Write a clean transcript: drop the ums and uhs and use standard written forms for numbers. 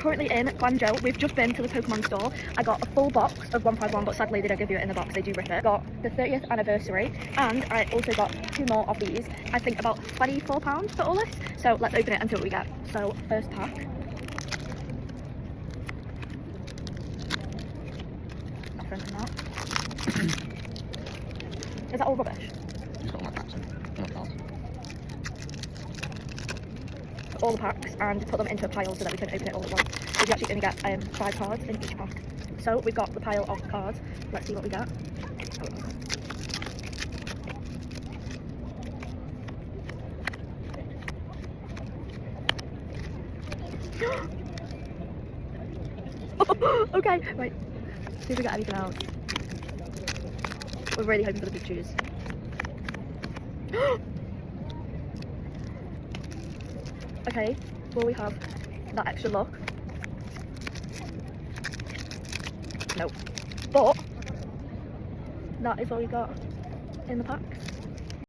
currently in Guangzhou. We've just been to the Pokemon store. I got a full box of 151, but sadly they don't give you it in the box, they do rip it. Got the 30th anniversary, and I also got 2 more of these. I think about £24 for all this. So let's open it and see what we get. So first pack. Nothing in that. Is that all rubbish? It's got all my packs in. All the packs and put them into a pile so that we can open it all at once. So you actually only get 5 cards in each pack. So we've got the pile of cards. Let's see what we get. Okay, right. See if we get anything else. We're really hoping for the Pikachus. Okay, will we have that extra luck? Nope. But that is all we got in the packs.